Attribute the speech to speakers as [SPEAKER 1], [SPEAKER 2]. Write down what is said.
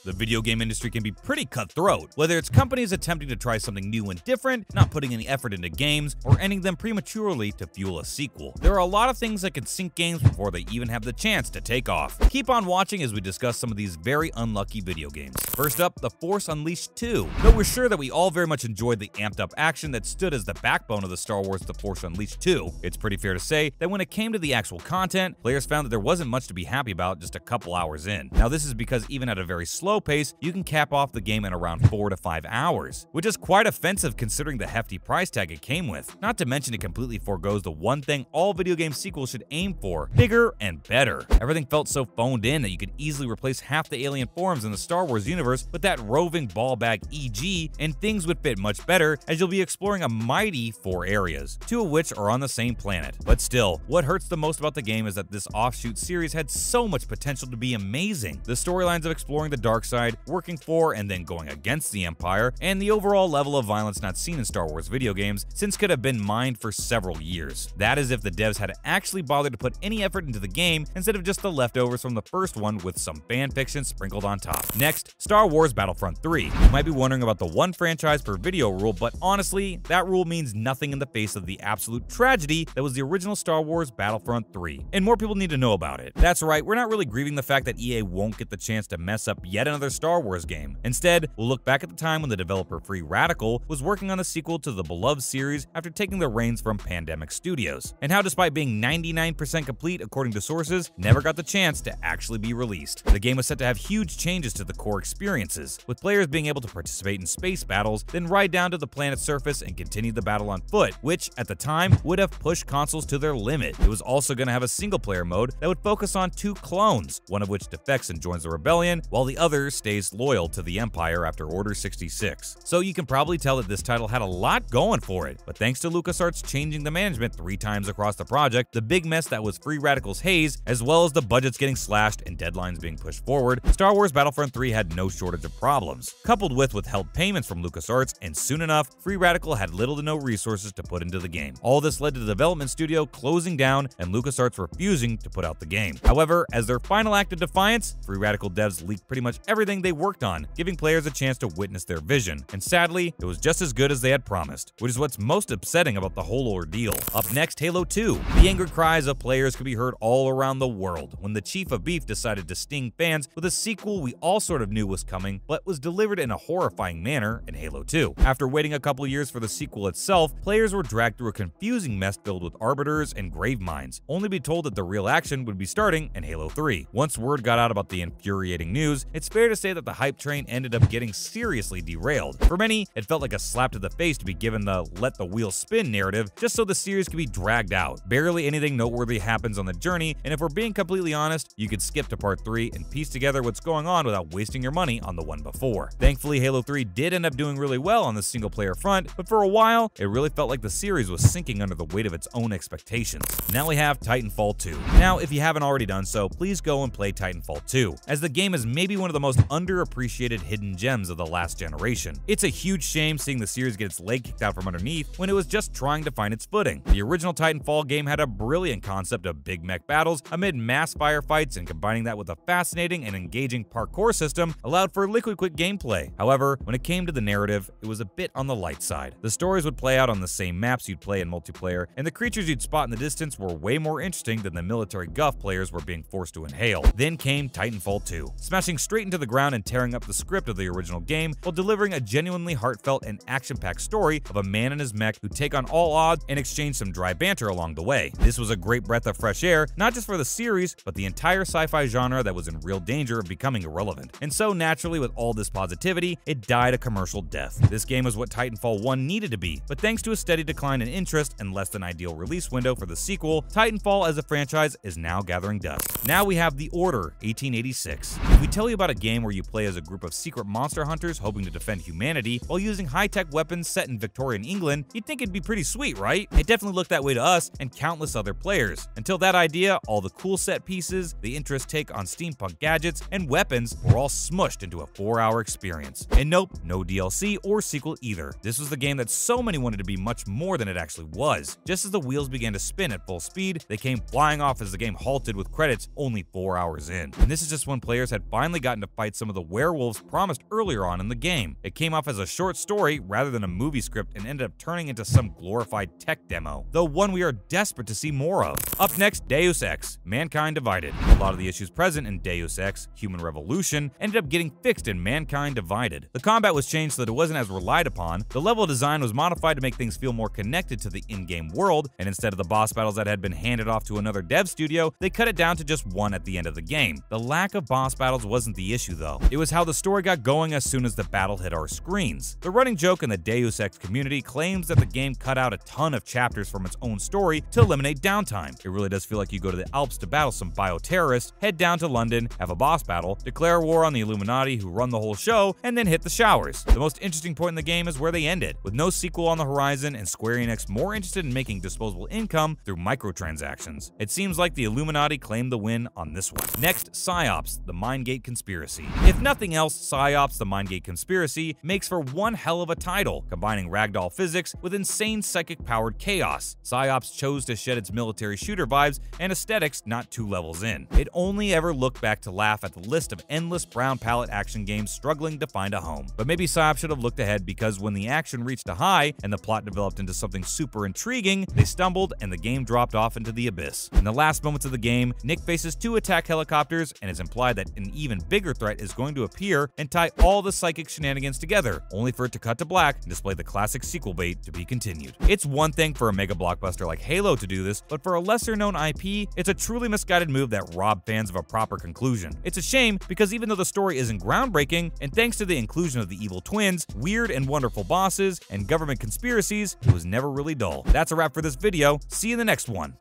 [SPEAKER 1] The video game industry can be pretty cutthroat, whether it's companies attempting to try something new and different, not putting any effort into games, or ending them prematurely to fuel a sequel. There are a lot of things that can sink games before they even have the chance to take off. Keep on watching as we discuss some of these very unlucky video games. First up, The Force Unleashed 2. Though we're sure that we all very much enjoyed the amped-up action that stood as the backbone of the Star Wars The Force Unleashed 2, it's pretty fair to say that when it came to the actual content, players found that there wasn't much to be happy about just a couple hours in. Now this is because even at a very slow pace, you can cap off the game in around 4 to 5 hours, which is quite offensive considering the hefty price tag it came with. Not to mention it completely forgoes the one thing all video game sequels should aim for: bigger and better. Everything felt so phoned in that you could easily replace half the alien forms in the Star Wars universe with that roving ball bag EG, and things would fit much better as you'll be exploring a mighty 4 areas, 2 of which are on the same planet. But still, what hurts the most about the game is that this offshoot series had so much potential to be amazing. The storylines of exploring the dark side, working for and then going against the Empire, and the overall level of violence not seen in Star Wars video games since could have been mined for several years. That is if the devs had actually bothered to put any effort into the game instead of just the leftovers from the first one with some fanfiction sprinkled on top. Next, Star Wars Battlefront 3. You might be wondering about the one franchise per video rule, but honestly, that rule means nothing in the face of the absolute tragedy that was the original Star Wars Battlefront 3. And more people need to know about it. That's right, we're not really grieving the fact that EA won't get the chance to mess up yet another Star Wars game. Instead, we'll look back at the time when the developer Free Radical was working on the sequel to the beloved series after taking the reins from Pandemic Studios, and how despite being 99% complete according to sources, never got the chance to actually be released. The game was set to have huge changes to the core experiences, with players being able to participate in space battles, then ride down to the planet's surface and continue the battle on foot, which at the time would have pushed consoles to their limit. It was also going to have a single-player mode that would focus on 2 clones, one of which defects and joins the rebellion, while the other stays loyal to the Empire after Order 66. So you can probably tell that this title had a lot going for it, but thanks to LucasArts changing the management 3 times across the project, the big mess that was Free Radical's haze, as well as the budgets getting slashed and deadlines being pushed forward, Star Wars Battlefront 3 had no shortage of problems, coupled with withheld payments from LucasArts, and soon enough, Free Radical had little to no resources to put into the game. All this led to the development studio closing down and LucasArts refusing to put out the game. However, as their final act of defiance, Free Radical devs leaked pretty much everything they worked on, giving players a chance to witness their vision, and sadly, it was just as good as they had promised, which is what's most upsetting about the whole ordeal. Up next, Halo 2. The angry cries of players could be heard all around the world when the Chief of Beef decided to sting fans with a sequel we all sort of knew was coming, but was delivered in a horrifying manner in Halo 2. After waiting a couple years for the sequel itself, players were dragged through a confusing mess filled with arbiters and grave mines, only to be told that the real action would be starting in Halo 3. Once word got out about the infuriating news, it's fair to say that the hype train ended up getting seriously derailed. For many, it felt like a slap to the face to be given the let the wheel spin narrative just so the series could be dragged out. Barely anything noteworthy happens on the journey, and if we're being completely honest, you could skip to part 3 and piece together what's going on without wasting your money on the one before. Thankfully, Halo 3 did end up doing really well on the single player front, but for a while, it really felt like the series was sinking under the weight of its own expectations. Now we have Titanfall 2. Now, if you haven't already done so, please go and play Titanfall 2, as the game is maybe one of the most underappreciated hidden gems of the last generation. It's a huge shame seeing the series get its leg kicked out from underneath when it was just trying to find its footing. The original Titanfall game had a brilliant concept of big mech battles amid mass firefights, and combining that with a fascinating and engaging parkour system allowed for liquid quick gameplay. However, when it came to the narrative, it was a bit on the light side. The stories would play out on the same maps you'd play in multiplayer, and the creatures you'd spot in the distance were way more interesting than the military guff players were being forced to inhale. Then came Titanfall 2, smashing straight into the ground and tearing up the script of the original game while delivering a genuinely heartfelt and action-packed story of a man and his mech who take on all odds and exchange some dry banter along the way. This was a great breath of fresh air, not just for the series, but the entire sci-fi genre that was in real danger of becoming irrelevant. And so naturally, with all this positivity, it died a commercial death. This game was what Titanfall 1 needed to be, but thanks to a steady decline in interest and less than ideal release window for the sequel, Titanfall as a franchise is now gathering dust. Now we have The Order 1886. If we tell you about a game where you play as a group of secret monster hunters hoping to defend humanity while using high-tech weapons set in Victorian England, you'd think it'd be pretty sweet, right? It definitely looked that way to us and countless other players. Until that idea, all the cool set pieces, the interest take on steampunk gadgets, and weapons were all smushed into a 4-hour experience. And nope, no DLC or sequel either. This was the game that so many wanted to be much more than it actually was. Just as the wheels began to spin at full speed, they came flying off as the game halted with credits only 4 hours in. And this is just when players had finally gotten gotten to fight some of the werewolves promised earlier on in the game. It came off as a short story rather than a movie script and ended up turning into some glorified tech demo, though one we are desperate to see more of. Up next, Deus Ex: Mankind Divided. A lot of the issues present in Deus Ex: Human Revolution ended up getting fixed in Mankind Divided. The combat was changed so that it wasn't as relied upon, the level design was modified to make things feel more connected to the in-game world, and instead of the boss battles that had been handed off to another dev studio, they cut it down to just one at the end of the game. The lack of boss battles wasn't the issue though. It was how the story got going as soon as the battle hit our screens. The running joke in the Deus Ex community claims that the game cut out a ton of chapters from its own story to eliminate downtime. It really does feel like you go to the Alps to battle some bioterrorists, head down to London, have a boss battle, declare war on the Illuminati who run the whole show, and then hit the showers. The most interesting point in the game is where they ended, with no sequel on the horizon and Square Enix more interested in making disposable income through microtransactions. It seems like the Illuminati claimed the win on this one. Next, PsyOps: The Mindgate Conspiracy. If nothing else, PsyOps: The Mindgate Conspiracy makes for one hell of a title, combining ragdoll physics with insane psychic-powered chaos. PsyOps chose to shed its military shooter vibes and aesthetics not 2 levels in. It only ever looked back to laugh at the list of endless brown palette action games struggling to find a home. But maybe PsyOps should have looked ahead, because when the action reached a high and the plot developed into something super intriguing, they stumbled and the game dropped off into the abyss. In the last moments of the game, Nick faces 2 attack helicopters, and it's implied that an even bigger threat is going to appear and tie all the psychic shenanigans together, only for it to cut to black and display the classic sequel bait to be continued. It's one thing for a mega blockbuster like Halo to do this, but for a lesser-known IP, it's a truly misguided move that robbed fans of a proper conclusion. It's a shame, because even though the story isn't groundbreaking, and thanks to the inclusion of the evil twins, weird and wonderful bosses, and government conspiracies, it was never really dull. That's a wrap for this video. See you in the next one.